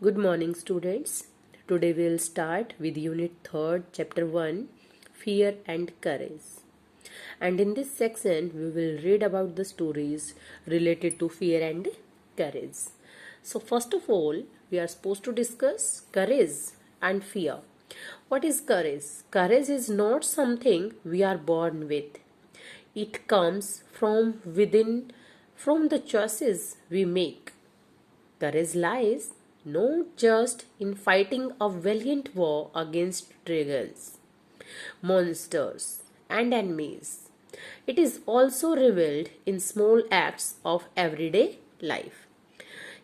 Good morning, students. Today we will start with Unit 3rd, Chapter 1, Fear and Courage. And in this section, we will read about the stories related to fear and courage. So, first of all, we are supposed to discuss courage and fear. What is courage? Courage is not something we are born with, it comes from within, from the choices we make. Courage lies not just in fighting a valiant war against dragons, monsters, and enemies. It is also revealed in small acts of everyday life.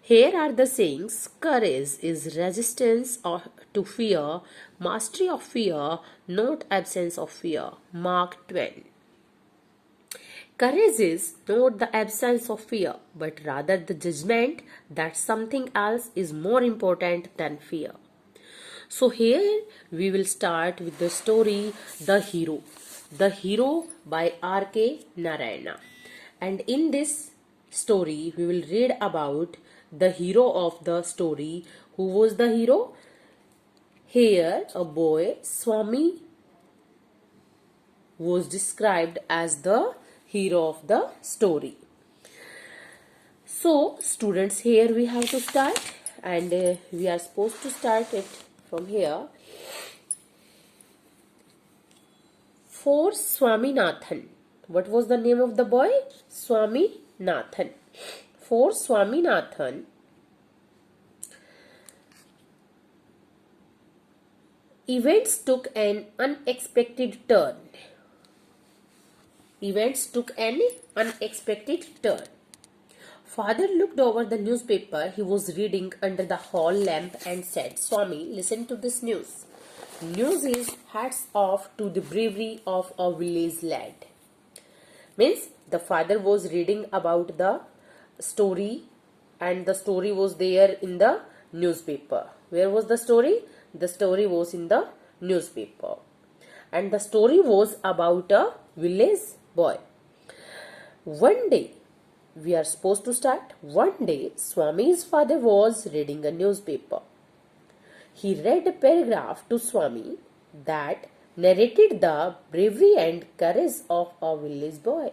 Here are the sayings: courage is resistance to fear, mastery of fear, not absence of fear. Mark Twain. Courage is not the absence of fear, but rather the judgment that something else is more important than fear. So, here we will start with the story The Hero. The Hero by R.K. Narayana. And in this story, we will read about the hero of the story. Who was the hero? Here, a boy, Swami, was described as the hero of the story. So, students, here we have to start, and we are supposed to start it from here. For Swaminathan. What was the name of the boy? Swaminathan. For Swaminathan, events took an unexpected turn. Events took an unexpected turn. Father looked over the newspaper he was reading under the hall lamp and said, Swami, listen to this news. News is hats off to the bravery of a village lad. Means the father was reading about the story, and the story was there in the newspaper. Where was the story? The story was in the newspaper. And the story was about a village boy. One day, we are supposed to start. One day, Swami's father was reading a newspaper. He read a paragraph to Swami that narrated the bravery and courage of a village boy.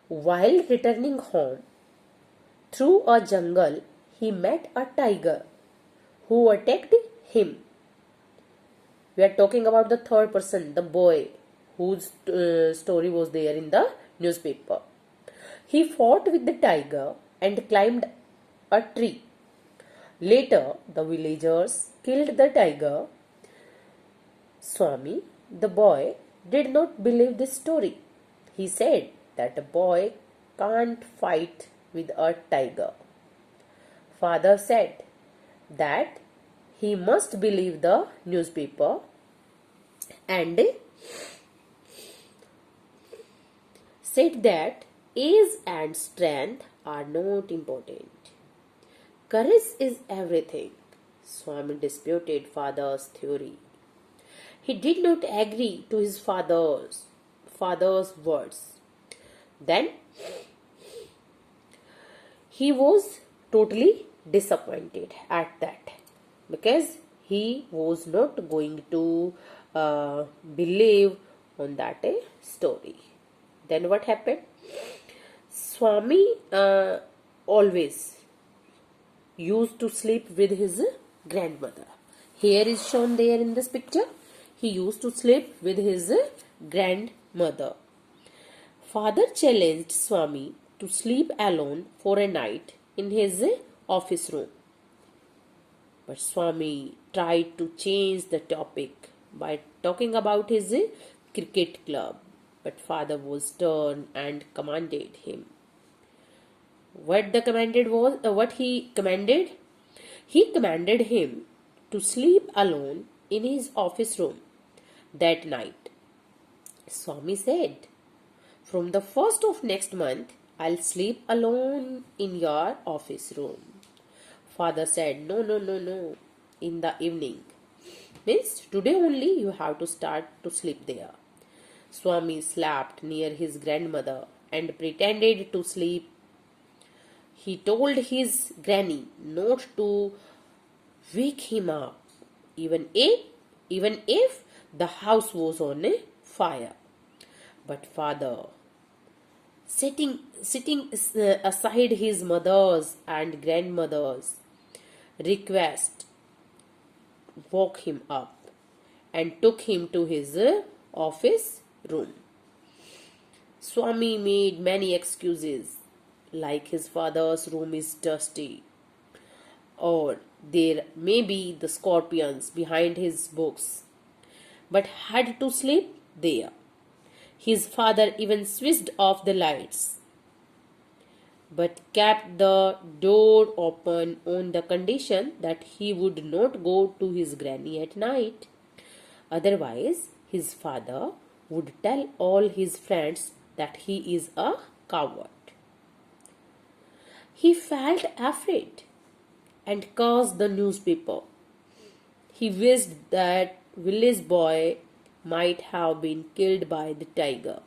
While returning home through a jungle, he met a tiger who attacked him. We are talking about the third person, the boy whose story was there in the newspaper. He fought with the tiger and climbed a tree. Later, the villagers killed the tiger. Swami, the boy, did not believe this story. He said that a boy can't fight with a tiger. Father said that he must believe the newspaper and said that age and strength are not important. Courage is everything. Swami disputed father's theory. He did not agree to his father's words. Then he was totally disappointed at that, because he was not going to believe on that story. Then what happened? Swami always used to sleep with his grandmother. Here is shown there in this picture. He used to sleep with his grandmother. Father challenged Swami to sleep alone for a night in his office room. But Swami tried to change the topic by talking about his cricket club. But father was stern and commanded him. What he commanded? He commanded him to sleep alone in his office room that night. Swami said, from the 1st of next month, I'll sleep alone in your office room. Father said, no, in the evening. Means today only you have to start to sleep there. Swami slept near his grandmother and pretended to sleep. He told his granny not to wake him up, even if the house was on a fire. But father, sitting aside his mother's and grandmother's request, woke him up and took him to his office room. Swami made many excuses, like his father's room is dusty, or there may be the scorpions behind his books, but had to sleep there. His father even switched off the lights, but kept the door open on the condition that he would not go to his granny at night. Otherwise, his father would tell all his friends that he is a coward. He felt afraid and cursed the newspaper. He wished that village boy might have been killed by the tiger.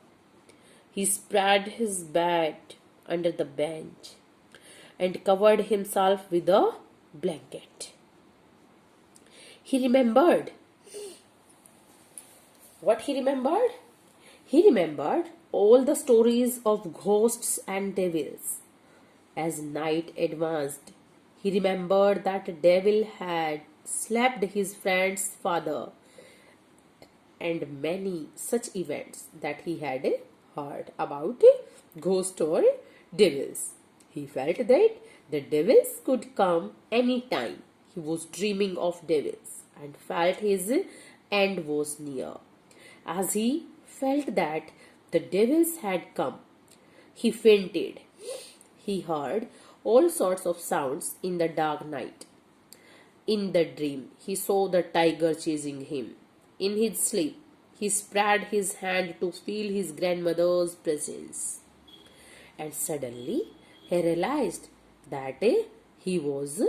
He spread his bed under the bench and covered himself with a blanket. He remembered. What he remembered? He remembered all the stories of ghosts and devils. As night advanced, he remembered that a devil had slapped his friend's father and many such events that he had heard about ghosts or devils. He felt that the devils could come any time. He was dreaming of devils and felt his end was near. As he felt that the devils had come, he fainted. He heard all sorts of sounds in the dark night. In the dream, he saw the tiger chasing him. In his sleep, he spread his hand to feel his grandmother's presence. And suddenly, he realized that he was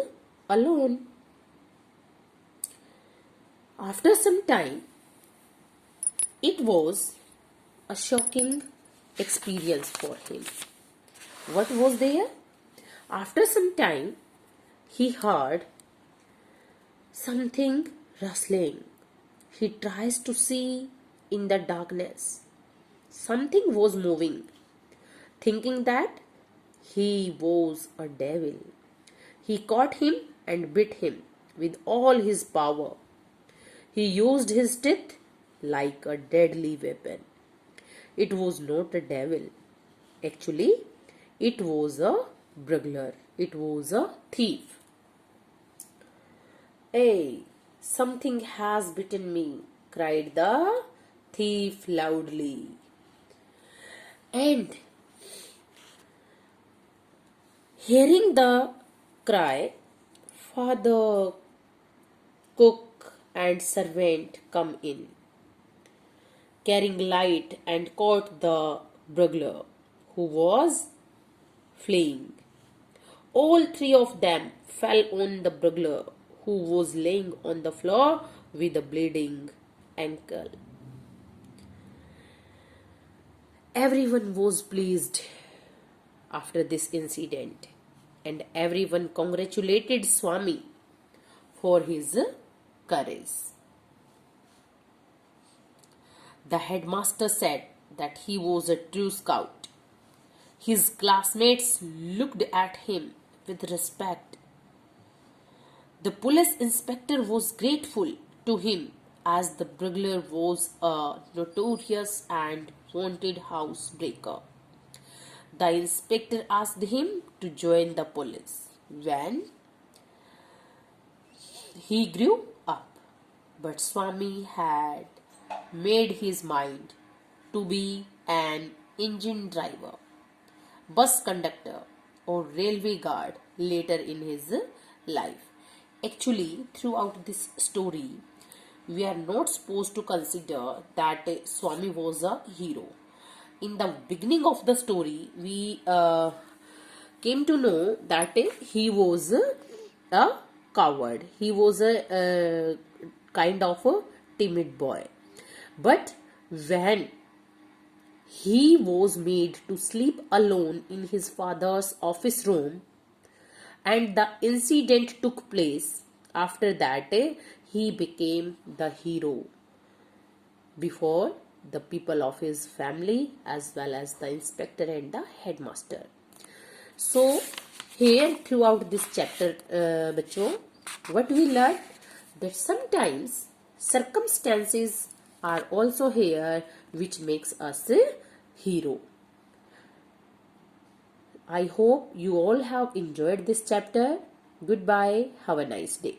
alone. After some time, it was a shocking experience for him. What was there? After some time, he heard something rustling. He tries to see in the darkness. Something was moving. Thinking that he was a devil, he caught him and bit him with all his power. He used his teeth like a deadly weapon. It was not a devil. Actually, it was a burglar. It was a thief. Hey, something has bitten me, cried the thief loudly. And hearing the cry, father, cook, and servant come in, carrying light, and caught the burglar, who was fleeing. All three of them fell on the burglar, who was laying on the floor with a bleeding ankle. Everyone was pleased after this incident, and everyone congratulated Swami for his courage. The headmaster said that he was a true scout. His classmates looked at him with respect. The police inspector was grateful to him as the burglar was a notorious and wanted housebreaker. The inspector asked him to join the police when he grew up. But Swami had made his mind to be an engine driver, bus conductor, or railway guard later in his life. Actually, throughout this story, we are not supposed to consider that Swami was a hero. In the beginning of the story, we came to know that he was a coward. He was a kind of a timid boy. But when he was made to sleep alone in his father's office room and the incident took place, After that, he became the hero before the people of his family as well as the inspector and the headmaster. So here throughout this chapter, बच्चों, what we learned that sometimes circumstances are also here which makes us a hero. I hope you all have enjoyed this chapter. Goodbye. Have a nice day.